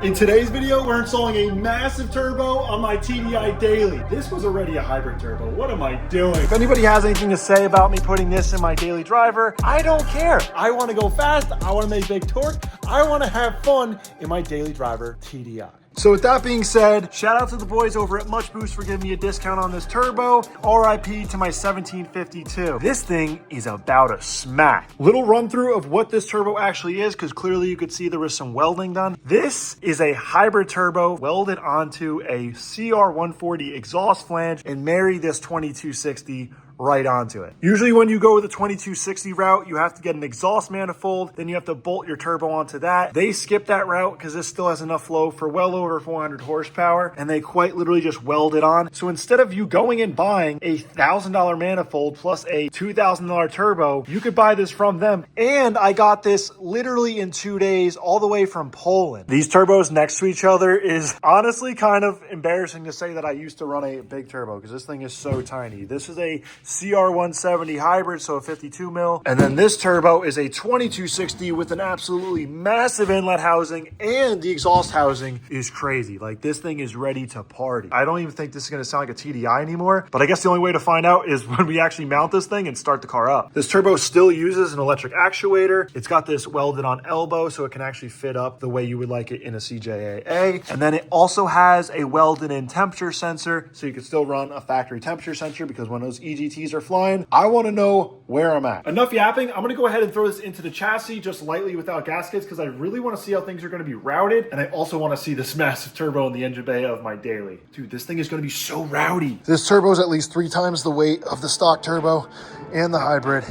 In today's video, we're installing a massive turbo on my TDI daily. This was already a hybrid turbo. What am I doing? If anybody has anything to say about me putting this in my daily driver, I don't care. I want to go fast. I want to make big torque. I want to have fun in my daily driver TDI. So with that being said, shout out to the boys over at Much Boost for giving me a discount on this turbo. RIP to my 1752. This thing is about a smack. Little run through of what this turbo actually is, because clearly you could see there was some welding done. This is a hybrid turbo welded onto a CR140 exhaust flange and marry this 2260 right onto it. Usually when you go with a 2260 route, you have to get an exhaust manifold, then you have to bolt your turbo onto that. They skip that route because this still has enough flow for well over 400 horsepower, and they quite literally just weld it on. So instead of you going and buying a $1,000 manifold plus a $2,000 turbo, you could buy this from them. And I got this literally in 2 days all the way from Poland. These turbos next to each other is honestly kind of embarrassing to say that I used to run a big turbo because this thing is so tiny. This is a CR170 hybrid, so a 52 mil. And then this turbo is a 2260 with an absolutely massive inlet housing, and the exhaust housing is crazy. Like, this thing is ready to party. I don't even think this is going to sound like a TDI anymore, but I guess the only way to find out is when we actually mount this thing and start the car up. This turbo still uses an electric actuator. It's got this welded on elbow, so it can actually fit up the way you would like it in a CJAA. And then it also has a welded in temperature sensor, so you can still run a factory temperature sensor, because when those EGTs are flying, I want to know where I'm at. Enough yapping. I'm going to go ahead and throw this into the chassis just lightly without gaskets, because I really want to see how things are going to be routed, and I also want to see this massive turbo in the engine bay of my daily. Dude, this thing is going to be so rowdy. This turbo is at least 3 times the weight of the stock turbo and the hybrid.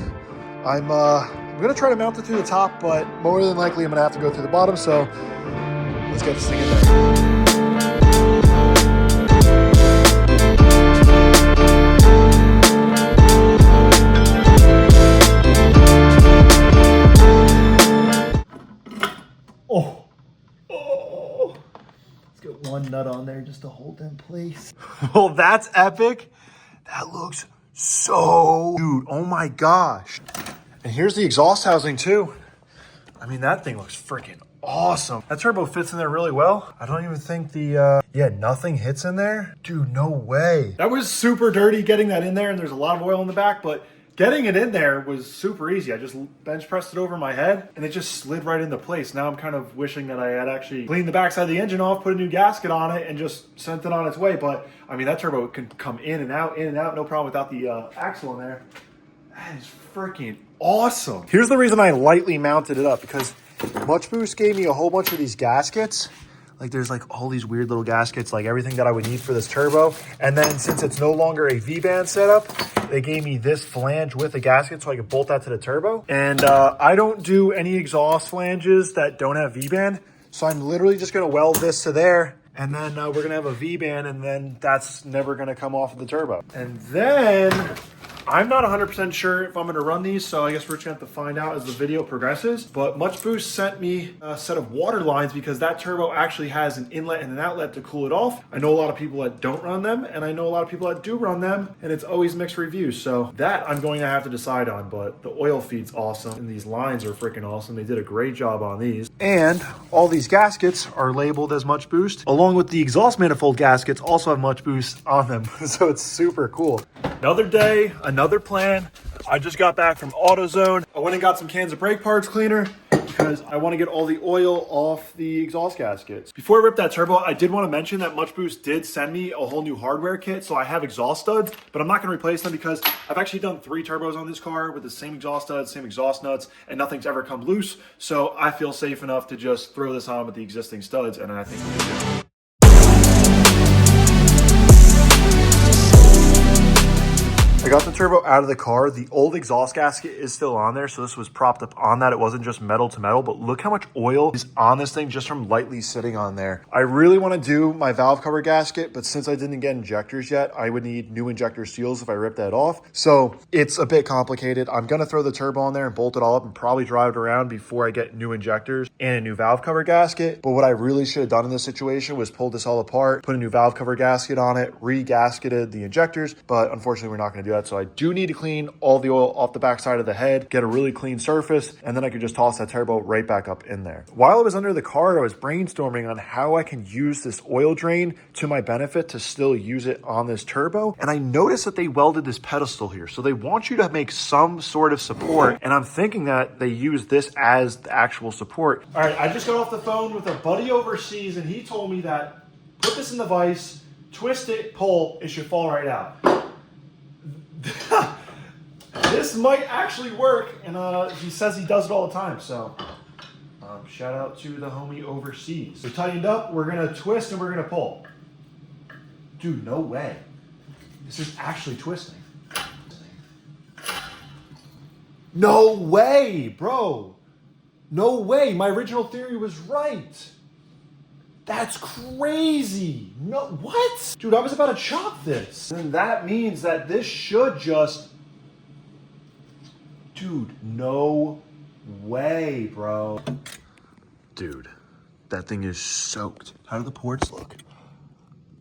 I'm going to try to mount it through the top, but more than likely I'm going to have to go through the bottom, so let's get this thing in there. One nut on there just to hold in place. Well, that's epic. That looks so, dude, oh my gosh. And here's the exhaust housing too. I mean, that thing looks freaking awesome. That turbo fits in there really well. I don't even think nothing hits in there. Dude, no way. That was super dirty getting that in there, and there's a lot of oil in the back, but getting it in there was super easy. I just bench pressed it over my head and it just slid right into place. Now I'm kind of wishing that I had actually cleaned the backside of the engine off, put a new gasket on it, and just sent it on its way. But I mean, that turbo can come in and out, no problem without the axle in there. That is freaking awesome. Here's the reason I lightly mounted it up, because Much Boost gave me a whole bunch of these gaskets. Like, there's like all these weird little gaskets, like everything that I would need for this turbo. And then since it's no longer a V-band setup, they gave me this flange with a gasket so I could bolt that to the turbo. And I don't do any exhaust flanges that don't have V-band. So I'm literally just gonna weld this to there, and then we're gonna have a V-band, and then that's never gonna come off of the turbo. And then I'm not 100% sure if I'm going to run these, so I guess we're just going to have to find out as the video progresses. But Much Boost sent me a set of water lines, because that turbo actually has an inlet and an outlet to cool it off. I know a lot of people that don't run them, and I know a lot of people that do run them, and it's always mixed reviews. So that I'm going to have to decide on, but the oil feed's awesome, and these lines are freaking awesome. They did a great job on these. And all these gaskets are labeled as Much Boost, along with the exhaust manifold gaskets also have Much Boost on them. So it's super cool. Another day, another plan. I just got back from AutoZone. I went and got some cans of brake parts cleaner because I want to get all the oil off the exhaust gaskets. Before I rip that turbo, I did want to mention that Much Boost did send me a whole new hardware kit. So I have exhaust studs, but I'm not going to replace them because I've actually done 3 turbos on this car with the same exhaust studs, same exhaust nuts, and nothing's ever come loose. So I feel safe enough to just throw this on with the existing studs, and I think we'll be good. I got the turbo out of the car. The old exhaust gasket is still on there, so this was propped up on that. It wasn't just metal to metal, but look how much oil is on this thing just from lightly sitting on there. I really want to do my valve cover gasket, but since I didn't get injectors yet, I would need new injector seals if I rip that off. So it's a bit complicated. I'm going to throw the turbo on there and bolt it all up and probably drive it around before I get new injectors and a new valve cover gasket. But what I really should have done in this situation was pull this all apart, put a new valve cover gasket on it, re-gasketed the injectors, but unfortunately we're not going to do that yet. So I do need to clean all the oil off the backside of the head, get a really clean surface, and then I could just toss that turbo right back up in there. While I was under the car, I was brainstorming on how I can use this oil drain to my benefit to still use it on this turbo. And I noticed that they welded this pedestal here. So they want you to make some sort of support. And I'm thinking that they use this as the actual support. All right, I just got off the phone with a buddy overseas and he told me that put this in the vise, twist it, pull, it should fall right out. This might actually work, and he says he does it all the time, so shout out to the homie overseas. So tightened up, we're gonna twist and we're gonna pull. Dude, no way. This is actually twisting. No way, bro. No way, my original theory was right. That's crazy. No, what? Dude, I was about to chop this. And that means that this should just... Dude, no way, bro. Dude, that thing is soaked. How do the ports look?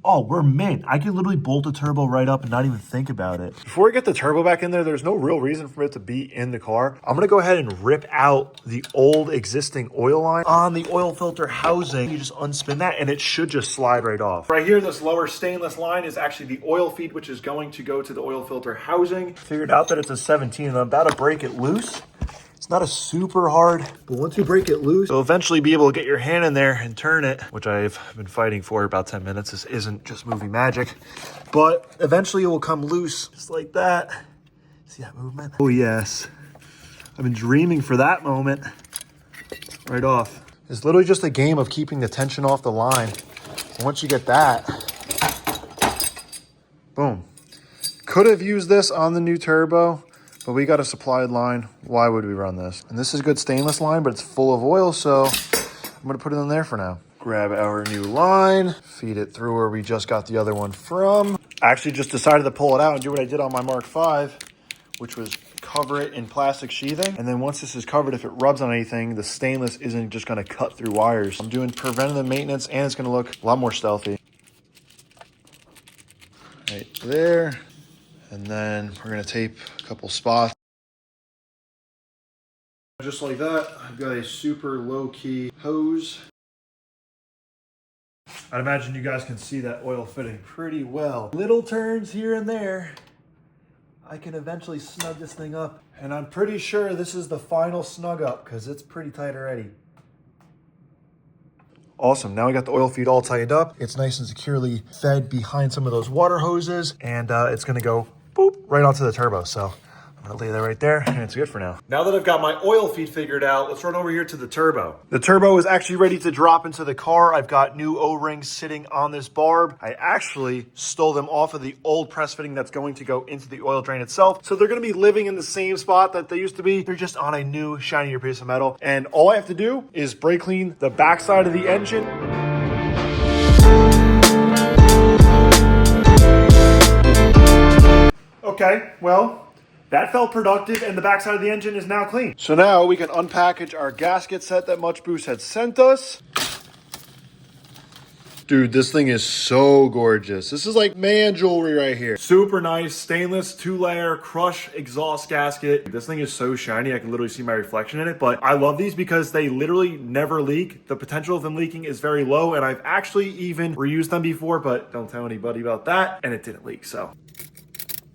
Oh, we're mint. I can literally bolt the turbo right up and not even think about it. Before we get the turbo back in there, there's no real reason for it to be in the car. I'm gonna go ahead and rip out the old existing oil line on the oil filter housing. You just unspin that and it should just slide right off. Right here, this lower stainless line is actually the oil feed, which is going to go to the oil filter housing. Figured out that it's a 17 and I'm about to break it loose. It's not a super hard, but once you break it loose, you'll eventually be able to get your hand in there and turn it, which I've been fighting for about 10 minutes. This isn't just movie magic, but eventually it will come loose just like that. See that movement? Oh yes. I've been dreaming for that moment. Right off. It's literally just a game of keeping the tension off the line. Once you get that, boom. Could have used this on the new turbo, but we got a supplied line. Why would we run this? And this is good stainless line, but it's full of oil, so I'm gonna put it in there for now. Grab our new line, feed it through where we just got the other one from. I actually just decided to pull it out and do what I did on my Mark V, which was cover it in plastic sheathing. And then once this is covered, if it rubs on anything, the stainless isn't just gonna cut through wires. I'm doing preventative maintenance and it's gonna look a lot more stealthy. Right there. And then we're gonna tape a couple spots. Just like that, I've got a super low-key hose. I'd imagine you guys can see that oil fitting pretty well. Little turns here and there. I can eventually snug this thing up. And I'm pretty sure this is the final snug up because it's pretty tight already. Awesome, now we got the oil feed all tightened up. It's nice and securely fed behind some of those water hoses and it's gonna go boop, right onto the turbo. So I'm gonna lay that right there and it's good for now. Now that I've got my oil feed figured out, let's run over here to the turbo. The turbo is actually ready to drop into the car. I've got new O-rings sitting on this barb. I actually stole them off of the old press fitting that's going to go into the oil drain itself. So they're gonna be living in the same spot that they used to be. They're just on a new shinier piece of metal. And all I have to do is brake clean the backside of the engine. Okay, well, that felt productive and the backside of the engine is now clean. So now we can unpackage our gasket set that Much Boost had sent us. Dude, this thing is so gorgeous. This is like man jewelry right here. Super nice stainless 2-layer crush exhaust gasket. This thing is so shiny, I can literally see my reflection in it, but I love these because they literally never leak. The potential of them leaking is very low, and I've actually even reused them before, but don't tell anybody about that, and it didn't leak, so.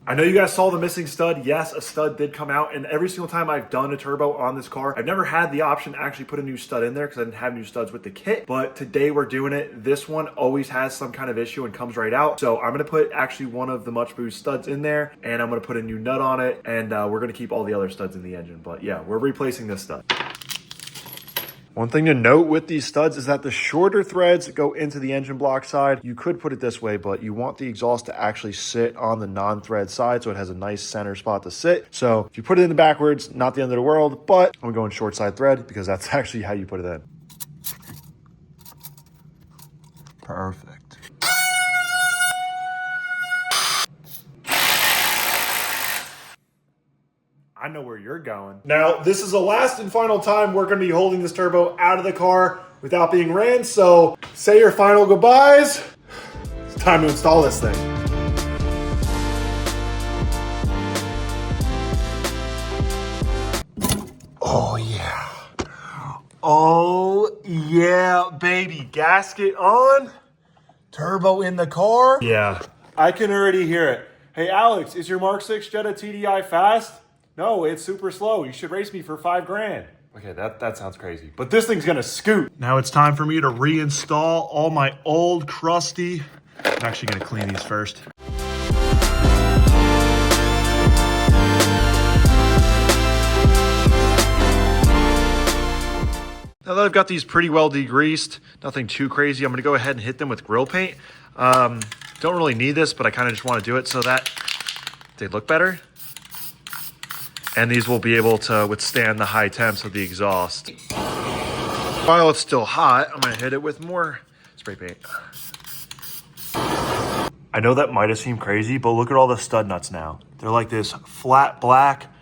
I know you guys saw the missing stud. Yes, a stud did come out, and every single time I've done a turbo on this car, I've never had the option to actually put a new stud in there because I didn't have new studs with the kit, but today we're doing it. This one always has some kind of issue and comes right out. So I'm gonna put actually one of the Much Boost studs in there, and I'm gonna put a new nut on it, and we're gonna keep all the other studs in the engine. But yeah, we're replacing this stud. One thing to note with these studs is that the shorter threads go into the engine block side. You could put it this way, but you want the exhaust to actually sit on the non-thread side so it has a nice center spot to sit. So if you put it in the backwards, not the end of the world, but I'm going short side thread because that's actually how you put it in. Perfect. I know where you're going. Now, this is the last and final time we're gonna be holding this turbo out of the car without being ran, so say your final goodbyes. It's time to install this thing. Oh yeah. Oh yeah, baby. Gasket on. Turbo in the car. Yeah, I can already hear it. Hey Alex, is your Mark 6 Jetta TDI fast? No, it's super slow. You should race me for $5,000. Okay, that sounds crazy. But this thing's gonna scoot. Now it's time for me to reinstall all my old crusty. I'm actually gonna clean these first. Now that I've got these pretty well degreased, nothing too crazy, I'm gonna go ahead and hit them with grill paint. Don't really need this, but I kind of just want to do it so that they look better. And these will be able to withstand the high temps of the exhaust. While it's still hot, I'm gonna hit it with more spray paint. I know that might have seemed crazy, but look at all the stud nuts now. They're like this flat black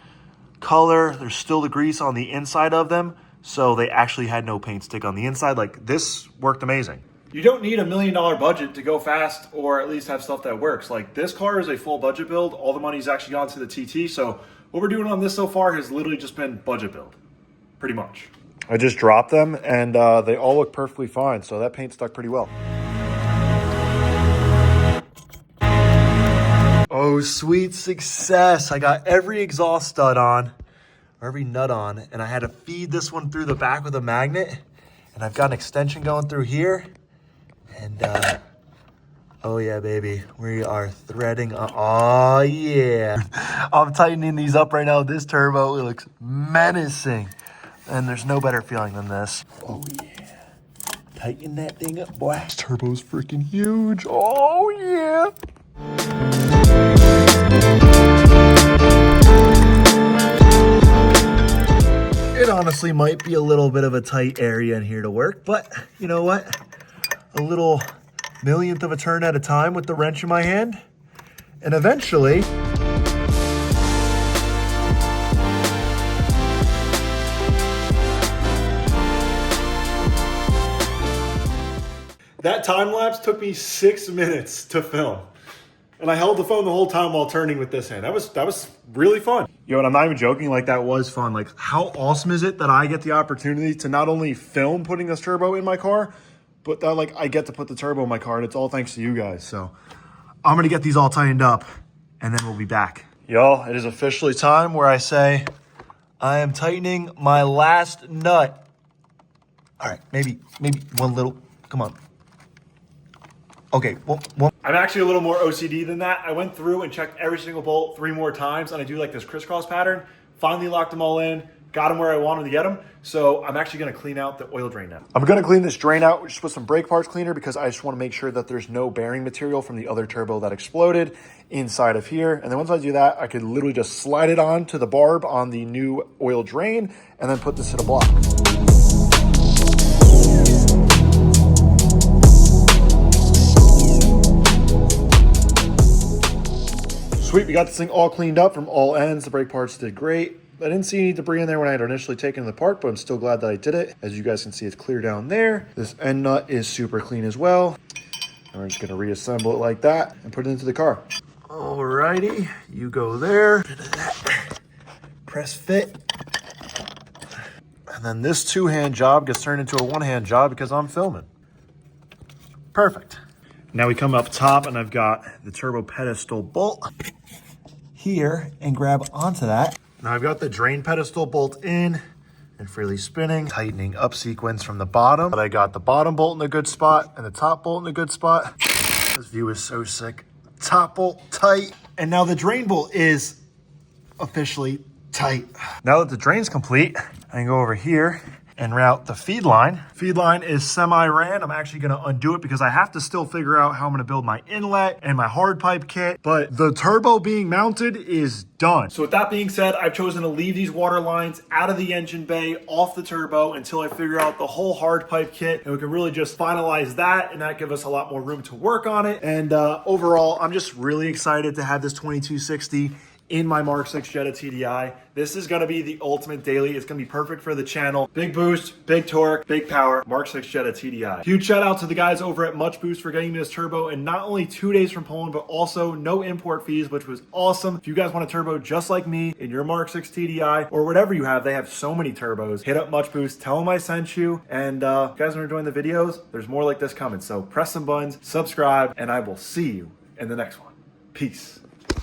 color. There's still the grease on the inside of them. So they actually had no paint stick on the inside. Like, this worked amazing. You don't need $1 million budget to go fast or at least have stuff that works. Like, this car is a full budget build. All the money's actually gone to the TT. So what we're doing on this so far has literally just been budget build, pretty much. I just dropped them and they all look perfectly fine. So that paint stuck pretty well. Oh, sweet success. I got every exhaust stud on. Or every nut on, and I had to feed this one through the back with a magnet, and I've got an extension going through here, and oh yeah, baby, we are threading. Oh yeah, I'm tightening these up right now with this turbo. It looks menacing, and there's no better feeling than this. Oh yeah, tighten that thing up, boy. This turbo's freaking huge. Oh yeah. It honestly might be a little bit of a tight area in here to work, but you know what? A little millionth of a turn at a time with the wrench in my hand, and eventually, that time lapse took me 6 minutes to film. And I held the phone the whole time while turning with this hand. That was really fun. Yo, and I'm not even joking, like that was fun. Like, how awesome is it that I get the opportunity to not only film putting this turbo in my car, but that like I get to put the turbo in my car, and it's all thanks to you guys. So I'm gonna get these all tightened up and then we'll be back. Y'all, it is officially time where I say I am tightening my last nut. All right, maybe one little, come on. Okay, well, I'm actually a little more OCD than that. I went through and checked every single bolt 3 more times, and I do like this crisscross pattern. Finally locked them all in, got them where I wanted to get them. So I'm actually gonna clean out the oil drain now. I'm gonna clean this drain out just with some brake parts cleaner because I just wanna make sure that there's no bearing material from the other turbo that exploded inside of here. And then once I do that, I could literally just slide it on to the barb on the new oil drain and then put this in a block. Sweet, we got this thing all cleaned up from all ends. The brake parts did great. I didn't see any debris in there when I had initially taken it apart, but I'm still glad that I did it. As you guys can see, it's clear down there. This end nut is super clean as well. And we're just gonna reassemble it like that and put it into the car. Alrighty, you go there. Press fit. And then this 2-hand job gets turned into a 1-hand job because I'm filming. Perfect. Now we come up top and I've got the turbo pedestal bolt here and grab onto that. Now I've got the drain pedestal bolt in and freely spinning, tightening up sequence from the bottom. But I got the bottom bolt in a good spot and the top bolt in a good spot. This view is so sick. Top bolt tight. And now the drain bolt is officially tight. Now that the drain's complete, I can go over here and route the feed line. Feed line is semi-ran. I'm actually gonna undo it because I have to still figure out how I'm gonna build my inlet and my hard pipe kit, but the turbo being mounted is done. So with that being said, I've chosen to leave these water lines out of the engine bay, off the turbo, until I figure out the whole hard pipe kit, and we can really just finalize that, and that gives us a lot more room to work on it. And overall, I'm just really excited to have this 2260 in my Mark 6 Jetta TDI. This is gonna be the ultimate daily. It's gonna be perfect for the channel. Big boost, big torque, big power, Mark 6 Jetta TDI. Huge shout out to the guys over at Much Boost for getting me this turbo in not only 2 days from Poland, but also no import fees, which was awesome. If you guys want a turbo just like me in your Mark 6 TDI or whatever you have, they have so many turbos. Hit up Much Boost, tell them I sent you, and if you guys are enjoying the videos, there's more like this coming. So press some buttons, subscribe, and I will see you in the next one. Peace.